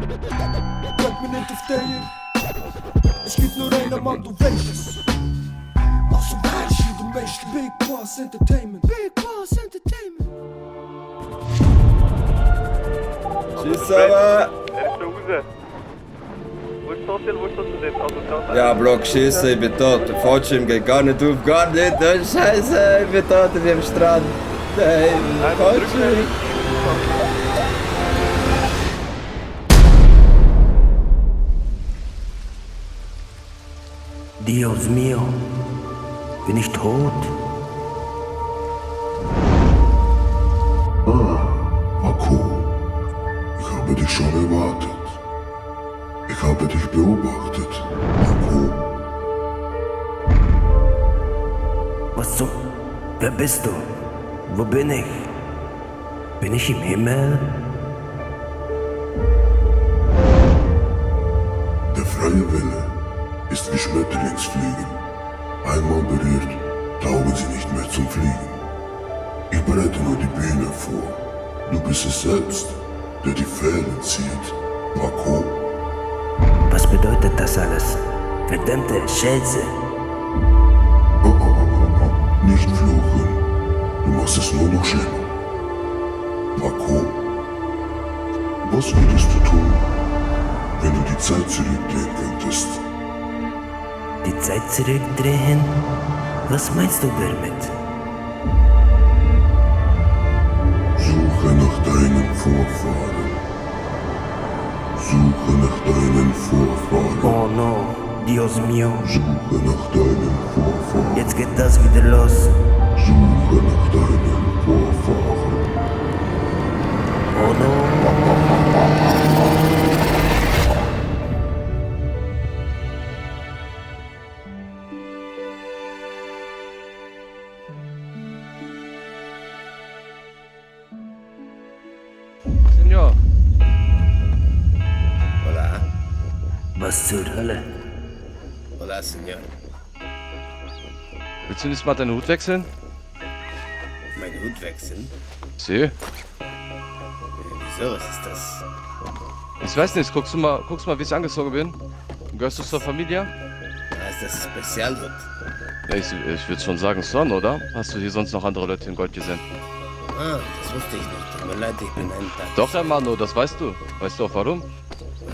Bleib mir nicht auf der Es gibt nur einen Mann, du weißt es. Also weißt du, du weißt Big Boss Entertainment. Big Boss Entertainment. Tschüss, aber. Er ist noch raus. Wo ist das denn? Also, Ja, Block, schiessen, ich bin tot. Der Fallschirm geht gar nicht auf, gar nicht. Oh, Scheiße, ich bin tot in dem Strand. Nein, Fallschirm. Dios mio, bin ich tot? Marco, ich habe dich schon erwartet. Ich habe dich beobachtet, Marco. Was zum... Wer bist du? Wo bin ich? Bin ich im Himmel? Der freie Wille ist wie Schmetterlingsfliegen. Einmal berührt, taugen sie nicht mehr zum Fliegen. Ich bereite nur die Bühne vor. Du bist es selbst, der die Fäden zieht, Marco. Was bedeutet das alles? Verdammte Scheiße. Nicht fluchen. Du machst es nur noch schlimmer. Marco, was würdest du tun, wenn du die Zeit zurückdrehen könntest? Die Zeit zurückdrehen? Was meinst du damit? Suche nach deinen Vorfahren. Suche nach deinen Vorfahren. Oh no, Dios mio. Suche nach deinen Vorfahren. Jetzt geht das wieder los. Suche nach deinen Vorfahren. Oh no. Senor. Hola. Was zur Hölle? Hola, Senor. Willst du nicht mal deinen Hut wechseln? Mein Hut wechseln? Sieh. Wieso, was ist das? Ich weiß nicht, guckst mal, wie ich angezogen bin? Gehörst du zur Familie? Was ist das Spezialhut? Ja, ich würde schon sagen Son, oder? Hast du hier sonst noch andere Leute in Gold gesehen? Ah, das wusste ich nicht. Tut mir leid, ich bin ein Tag. Doch, Hermano, das weißt du. Weißt du auch warum?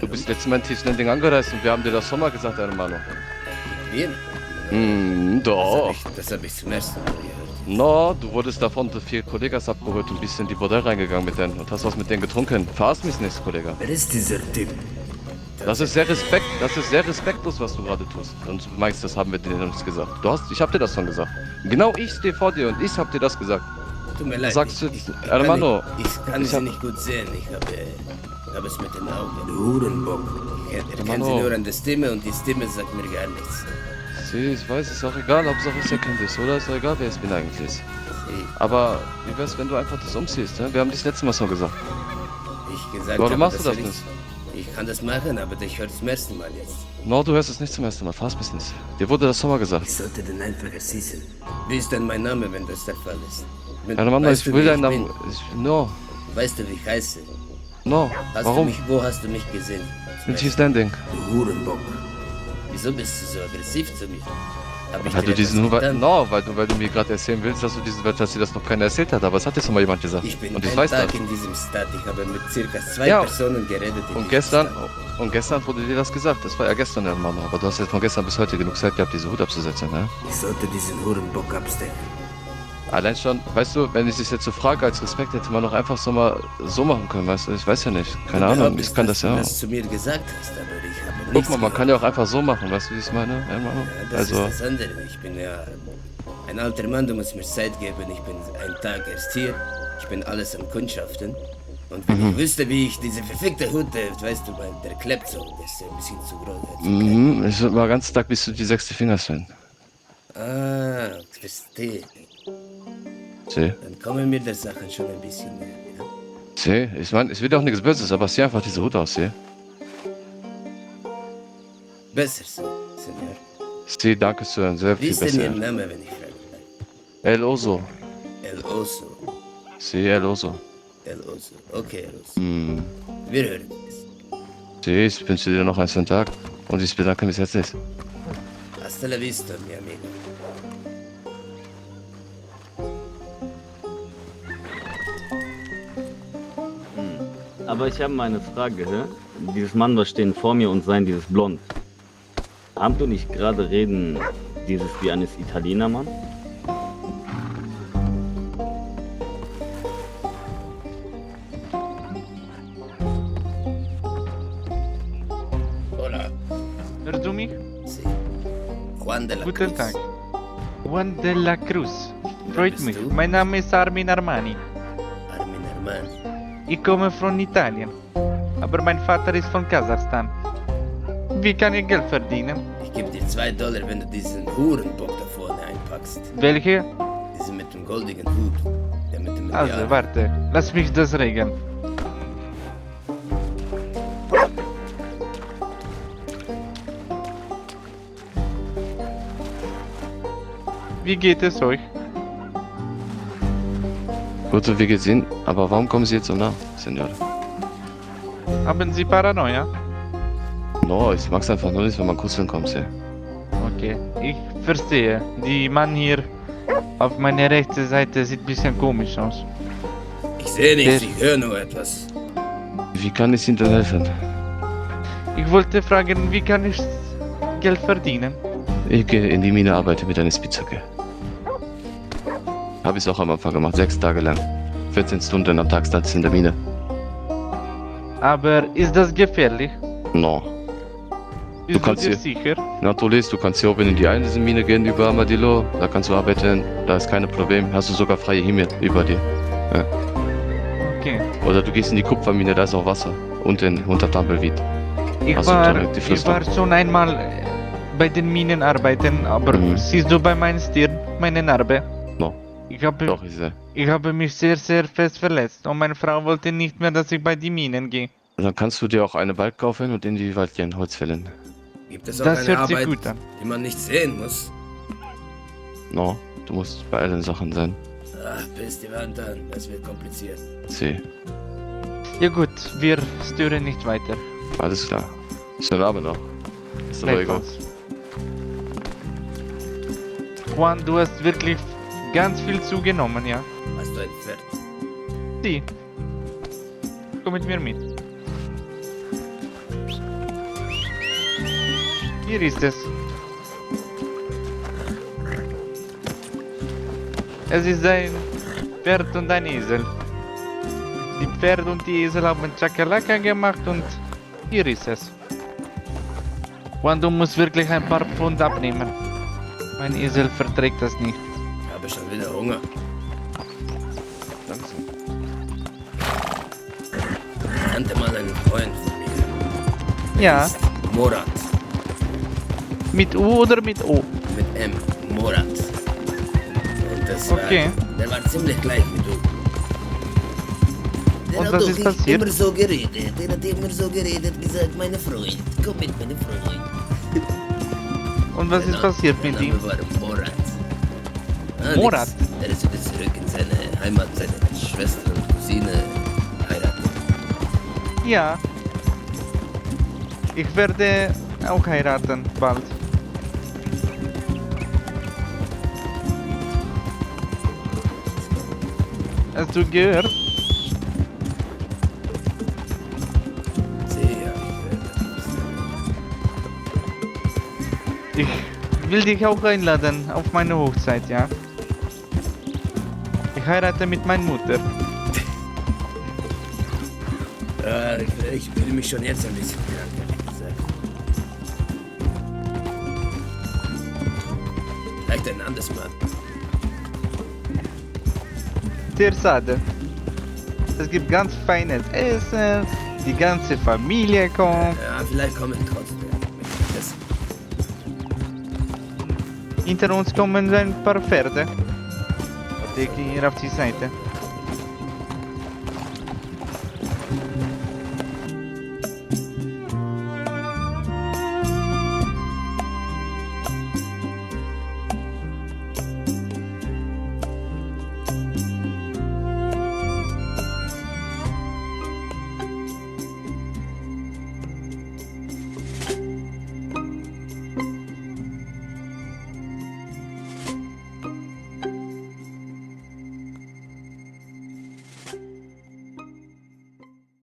Du bist letztes Mal in Tieflending angereist und wir haben dir das Sommer gesagt, Hermano. Wir? Doch. Das hab ich zum ersten Mal gehört. No, du wurdest davon 4 Kollegas abgeholt und bist in die Bordell reingegangen mit denen und hast was mit denen getrunken. Verarsch mich nicht, Kollege. Wer ist dieser Typ? Das ist sehr respektlos, was du gerade tust. Und du meinst, das haben wir dir noch nicht gesagt. Ich hab dir das schon gesagt. Genau ich stehe vor dir und ich hab dir das gesagt. Tut mir leid. Sagst du, ich Hermano, kann sie nicht gut sehen. Ich habe es mit den Augen. Du Hurenbock. Ich erkenne sie Hermano. nur an der Stimme und die Stimme sagt mir gar nichts. Sieh, ich weiß, ist auch egal, Hauptsache ich erkenne dich, oder? Ist doch egal, wer ich bin eigentlich. Sie, Aber wie wär's, wenn du einfach das umziehst, ne? Wir haben das letzte Mal schon gesagt. ich gesagt Warum habe, machst du dass das ich- nicht? Ich kann das machen, aber ich höre es zum ersten Mal jetzt. No, du hörst es nicht zum ersten Mal, fass mich nicht. Dir wurde das schon mal gesagt. Ich sollte den einfach erschießen. Wie ist denn mein Name, wenn das der Fall ist? Hermano, Weißt ich du, will wie deinen bin? Namen. No, Weißt du, wie ich heiße? no. Warum? Wo hast du mich gesehen? In Chiefs Landing. Du Hurenbock. Wieso bist du so aggressiv zu mir? Hab ich Weil dir du diesen, etwas getan? weil du mir gerade erzählen willst, dass dir das noch keiner erzählt hat, aber es hat dir schon mal jemand gesagt. Ich bin und ich einen weiß Tag das. in diesem Stadt. Ich habe mit circa 2 Ja. Personen geredet. in Und diesem gestern Stadt. wurde dir das gesagt. Das war ja gestern, Hermano. Aber du hast jetzt von gestern bis heute genug Zeit gehabt, diese Hut abzusetzen, ne? Ich sollte diesen Hurenbock abstecken. Allein schon, weißt du, wenn ich dich jetzt so frage, als Respekt hätte man doch einfach so mal so machen können, weißt du? Ich weiß ja nicht. Keine Du Ahnung, behauptest, ich kann dass das ja du auch. das zu mir gesagt hast, aber ich habe Guck nichts mal, man kann ja auch einfach so machen, weißt du, wie ich es meine, Hermano? Ja, das Also, ist das andere. Ich bin ja ein alter Mann, du musst mir Zeit geben. Ich bin einen Tag erst hier. Ich bin alles am Kundschaften. Und wenn ich wüsste, wie ich diese verfickte Hut, weißt du, weil der klebt so, der ist ein bisschen zu groß. ich würde mal ganz Tag bis zu die 6. Finger sein. Ah, verstehe. Sieh, Dann kommen mir die Sachen schon ein bisschen näher. Ja? sieh, ich meine, ich will auch nichts Böses, aber sieh einfach diese Hut aus, sieh. Besser so, Senor. Sieh, danke schön, sehr Wie viel ist denn Ihr besser. Name, wenn ich fragen darf? El Oso. El Oso. Sieh, El Oso. El Oso. Okay, El Oso. Wir hören es. Sí, ich wünsche dir noch einen schönen Tag und ich bedanke mich herzlich. Hasta la vista, mi amigo. Aber ich habe mal eine Frage, hä? Dieses Mann, was stehen vor mir und sein dieses Blond. Haben du nicht gerade reden, dieses wie eines Italiener, Mann? Hola. Hörst du mich? Sí. Juan de la Guten Cruz. Tag. Juan de la Cruz. Freut bist mich. du? Mein Name ist Armin Armani. Armin Armani. Ich komme von Italien. Aber mein Vater ist von Kasachstan. Wie kann ich Geld verdienen? Ich gebe dir $2, wenn du diesen Hurenbock da vorne einpackst. Welche? Diesen mit dem goldigen Hut. Der mit dem Also, Milliarden. warte. Lass mich das regeln. Wie geht es euch? Gut, so wie geht's Ihnen? Aber warum kommen Sie jetzt so nah, Senor? Haben Sie Paranoia? No, ich mag's einfach nur nicht, wenn man kuscheln kommt, ja. Okay, ich verstehe. Die Mann hier auf meiner rechten Seite sieht ein bisschen komisch aus. Ich sehe nichts, Der- ich höre nur etwas. Wie kann ich Ihnen denn helfen? Ich wollte fragen, wie kann ich Geld verdienen? Ich gehe in die Mine, arbeite mit einer Spitzhacke. Habe ich auch am Anfang gemacht, 6 Tage lang. 14 Stunden am Tag stand ich in der Mine. Aber ist das gefährlich? No. Bist du kannst dir hier- sicher? Natürlich, du kannst hier oben in die eine Mine gehen über Armadillo, da kannst du arbeiten, da ist kein Problem, hast du sogar freie Himmel über dir. Okay. Oder du gehst in die Kupfermine, da ist auch Wasser, unten unter Tumbleweed. Ich Also war, direkt die ich Fluss war schon einmal bei den Minen arbeiten, aber Mhm. siehst du bei meinem Stirn meine Narbe? No. Ich habe, Doch, ich sehe. ich habe mich sehr, sehr fest verletzt und meine Frau wollte nicht mehr, dass ich bei die Minen gehe. Dann kannst du dir auch eine Wald kaufen und in die Wald gehen, Holz fällen. Gibt es auch Das eine hört sich Arbeit, gut an. die man nicht sehen muss? No, du musst bei allen Sachen sein. Ach, piss die Wand an, das wird kompliziert. See. Ja gut, wir stören nicht weiter. Alles klar. Schönen Abend noch. Hasta luego. Gleichfalls. Juan, du hast wirklich ganz viel zugenommen, ja? Hast du ein Pferd? Sie. Komm mit mir mit. Hier ist es. Es ist ein Pferd und ein Esel. Die Pferd und die Esel haben Chakalaka gemacht und hier ist es. Juan, du musst wirklich ein paar Pfund abnehmen. Mein Esel verträgt das nicht. Ich habe schon wieder Hunger. Langsam. Ich kannte mal einen Freund von mir. Ja, Ist Murat. mit U oder mit O? Mit M. Murat. Und das Okay. der war ziemlich gleich wie du. Der Und hat was doch ist passiert? immer so geredet. Der hat immer so geredet, gesagt, meine Freund, komm mit, meine Freund. Und was ist passiert Der mit Name ihm? war Murat. Murat? Er ist wieder zurück in seine Heimat, seine Schwester und Cousine heiraten. Ja. Ich werde auch heiraten bald. Hast du gehört? Sehr. Ich will dich auch einladen auf meine Hochzeit, ja? Ich heirate mit meiner Mutter. Ich fühle mich schon jetzt ein bisschen krank, ehrlich gesagt. Vielleicht ein anderes Mal. Tersade. Es gibt ganz feines Essen, die ganze Familie kommt. Ja, vielleicht komme ich trotzdem. Das, Hinter uns kommen ein paar Pferde. Warte, ich gehe hier auf die Seite.